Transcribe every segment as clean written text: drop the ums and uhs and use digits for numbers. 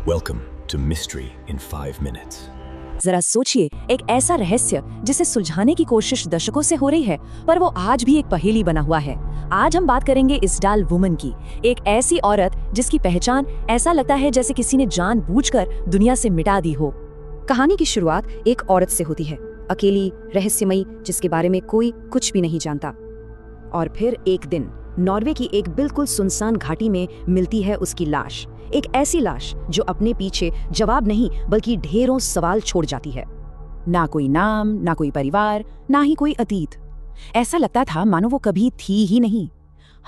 Welcome to Mystery in 5 minutes. जरा सोचिए, एक ऐसा रहस्य जिसे सुलझाने की कोशिश दशकों से हो रही है, पर वो आज भी एक पहेली बना हुआ है। आज हम बात करेंगे इसडाल वुमन की, एक ऐसी औरत जिसकी पहचान ऐसा लगता है जैसे किसी ने जानबूझकर दुनिया से मिटा दी हो। कहानी की शुरुआत एक औरत से होती है, अकेली, रहस्यमयी, जिसके बारे में कोई कुछ भी नहीं जानता। और फिर एक दिन नॉर्वे की एक बिल्कुल सुनसान घाटी में मिलती है उसकी लाश, एक ऐसी लाश जो अपने पीछे जवाब नहीं बल्कि ढेरों सवाल छोड़ जाती है। ना कोई नाम, ना कोई परिवार, ना ही कोई अतीत। ऐसा लगता था मानो वो कभी थी ही नहीं।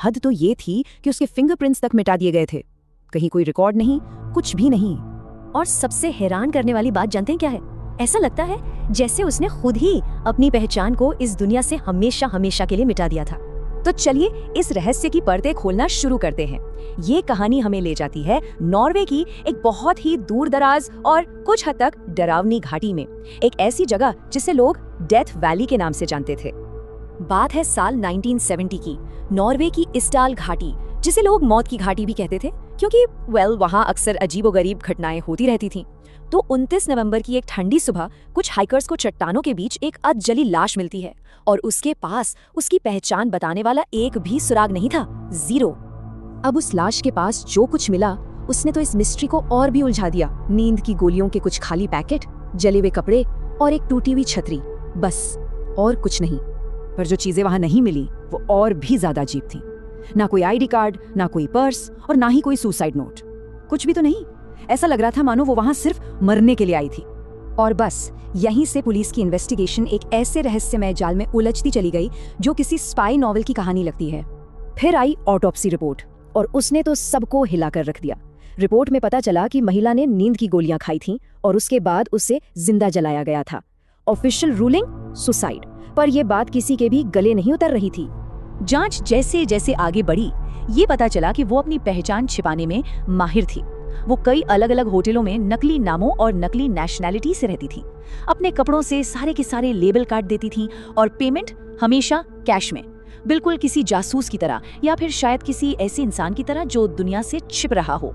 हद तो ये थी कि उसके फिंगरप्रिंट्स तक मिटा दिए गए थे। कहीं कोई रिकॉर्ड नहीं, कुछ भी नहीं। और सबसे हैरान करने वाली बात जानते हैं क्या है? ऐसा लगता है जैसे उसने खुद ही अपनी पहचान को इस दुनिया से हमेशा हमेशा के लिए मिटा दिया था। तो चलिए इस रहस्य की पर्दे खोलना शुरू करते हैं। ये कहानी हमें ले जाती है नॉर्वे की एक बहुत ही दूर दराज और कुछ हद तक डरावनी घाटी में, एक ऐसी जगह जिसे लोग डेथ वैली के नाम से जानते थे। बात है साल 1970 की, नॉर्वे की इसडाल घाटी, जिसे लोग मौत की घाटी भी कहते थे क्योंकि वहाँ अक्सर अजीबोगरीब घटनाएं होती रहती थीं। तो 29 नवंबर की एक ठंडी सुबह कुछ हाइकर्स को चट्टानों के बीच एक अधजली लाश मिलती है और उसके पास उसकी पहचान बताने वाला एक भी सुराग नहीं था, जीरो। अब उस लाश के पास जो कुछ मिला उसने तो इस मिस्ट्री को और भी उलझा दिया। नींद की गोलियों के कुछ खाली पैकेट, जले हुए कपड़े और एक टूटी हुई छतरी, बस और कुछ नहीं। पर जो चीजें वहां नहीं मिली वो और भी ज्यादा अजीब थी। ना कोई आईडी कार्ड, ना कोई पर्स और ना ही कोई सुसाइड नोट, कुछ भी तो नहीं। ऐसा लग रहा था मानो वो वहां सिर्फ मरने के लिए आई थी। और बस यहीं से पुलिस की इन्वेस्टिगेशन एक ऐसे रहस्यमय जाल में उलझती चली गई जो किसी स्पाई नॉवेल की कहानी लगती है। फिर आई ऑटोप्सी रिपोर्ट और उसने तो सबको हिलाकर रख दिया। रिपोर्ट में पता चला कि महिला ने नींद की गोलियां खाई थीं और उसके बाद उसे जिंदा जलाया गया था। ऑफिशियल रूलिंग सुसाइड, पर यह बात किसी के भी गले नहीं उतर रही थी। जांच जैसे जैसे आगे बढ़ी, ये पता चला कि वो अपनी पहचान छिपाने में माहिर थी। वो कई अलग अलग होटलों में नकली नामों और नकली नेशनैलिटी से रहती थी। अपने कपड़ों से सारे के सारे लेबल काट देती थी और पेमेंट हमेशा कैश में, बिल्कुल किसी जासूस की तरह या फिर शायद किसी ऐसे इंसान की तरह जो दुनिया से छिप रहा हो।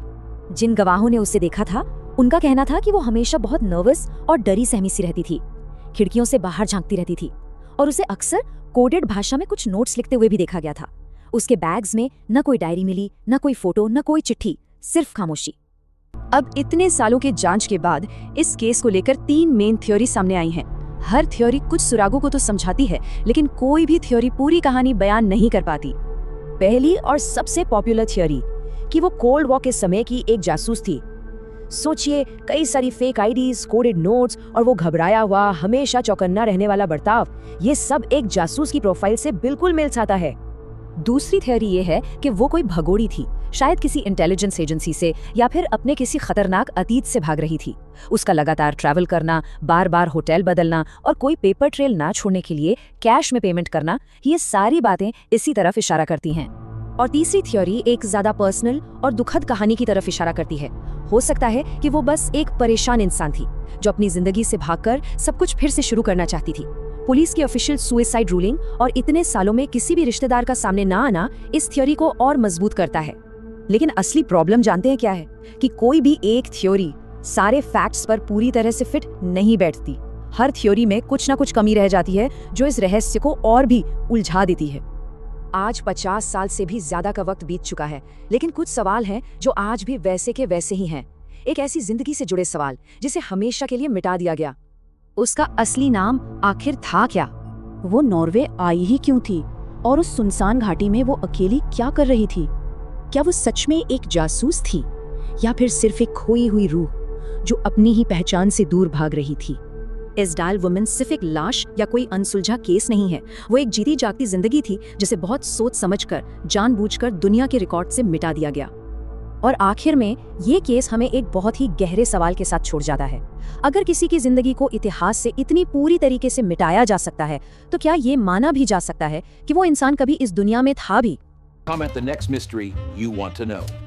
जिन गवाहों ने उसे देखा था उनका कहना था कि वो हमेशा बहुत नर्वस और डरी सहमी सी रहती थी, खिड़कियों से बाहर झांकती रहती थी और उसे अक्सर कोडेड भाषा में कुछ नोट्स लिखते हुए भी देखा गया था। उसके बैग्स में न कोई डायरी मिली, न कोई फोटो, न कोई चिट्ठी, सिर्फ खामोशी। अब इतने सालों के जांच के बाद इस केस को लेकर 3 मेन थ्योरी सामने आई हैं। हर थ्योरी कुछ सुरागों को तो समझाती है, लेकिन कोई भी थ्योरी पूरी कहानी बयान नहीं कर पाती। पहली और सबसे पॉपुलर थ्योरी कि वो कोल्ड वॉर के समय की एक जासूस थी। सोचिए, कई सारी फेक आईडीज, कोडेड नोट्स और वो घबराया हुआ, हमेशा चौकन्ना रहने वाला बर्ताव, ये सब एक जासूस की प्रोफाइल से बिल्कुल मेल खाता है। दूसरी थ्योरी ये है कि वो कोई भगोड़ी थी, शायद किसी इंटेलिजेंस एजेंसी से या फिर अपने किसी खतरनाक अतीत से भाग रही थी। उसका लगातार ट्रैवल करना, बार बार होटल बदलना और कोई पेपर ट्रेल ना छोड़ने के लिए कैश में पेमेंट करना, ये सारी बातें इसी तरफ इशारा करती हैं। और तीसरी थ्योरी एक ज्यादा पर्सनल और दुखद कहानी की तरफ इशारा करती है। हो सकता है कि वो बस एक परेशान इंसान थी जो अपनी जिंदगी से भागकर सब कुछ फिर से शुरू करना चाहती थी। पुलिस की ऑफिशियल सुसाइड रूलिंग और इतने सालों में किसी भी रिश्तेदार का सामने ना आना इस थ्योरी को और मजबूत करता है। लेकिन असली प्रॉब्लम जानते हैं क्या है? कि कोई भी एक थ्योरी सारे फैक्ट्स पर पूरी तरह से फिट नहीं बैठती। हर थ्योरी में कुछ ना कुछ कमी रह जाती है जो इस रहस्य को और भी उलझा देती है। आज 50 साल से भी ज्यादा का वक्त बीत चुका है, लेकिन कुछ सवाल हैं जो आज भी वैसे के वैसे ही हैं। एक ऐसी जिंदगी से जुड़े सवाल जिसे हमेशा के लिए मिटा दिया गया। उसका असली नाम आखिर था क्या? वो नॉर्वे आई ही क्यों थी? और उस सुनसान घाटी में वो अकेली क्या कर रही थी? क्या वो सच में एक जासूस थी या फिर सिर्फ एक खोई हुई रूह जो अपनी ही पहचान से दूर भाग रही थी? इसडाल वुमन सिर्फ एक लाश या कोई अनसुलझा केस नहीं है, वो एक जीती जागती जिंदगी थी जिसे बहुत सोच समझकर, जानबूझकर दुनिया के रिकॉर्ड से मिटा दिया गया। और आखिर में ये केस हमें एक बहुत ही गहरे सवाल के साथ छोड़ जाता है। अगर किसी की जिंदगी को इतिहास से इतनी पूरी तरीके से मिटाया जा सकता है, तो क्या ये माना भी जा सकता है कि वो इंसान कभी इस दुनिया में था भी? Comment the next mystery you want to know.